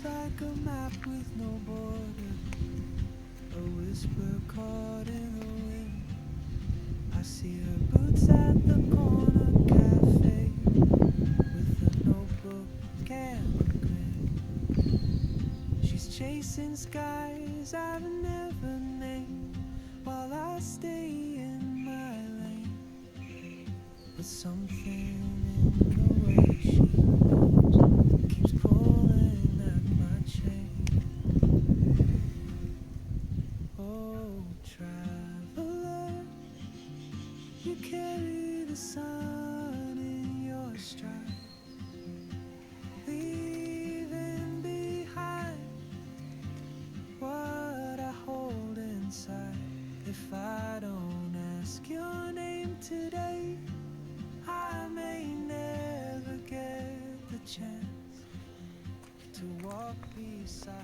like a map with no border, a whisper caught in the wind. I see her boots at the corner cafe with a notebook and a grin. She's chasing skies I've never named while I stay in my lane. But something in the way she moves keeps pulling at my chain. Oh, traveler, you carry the sun in your stride, leaving behind what I hold inside. If I don't ask your name today, I may never get the chance to walk beside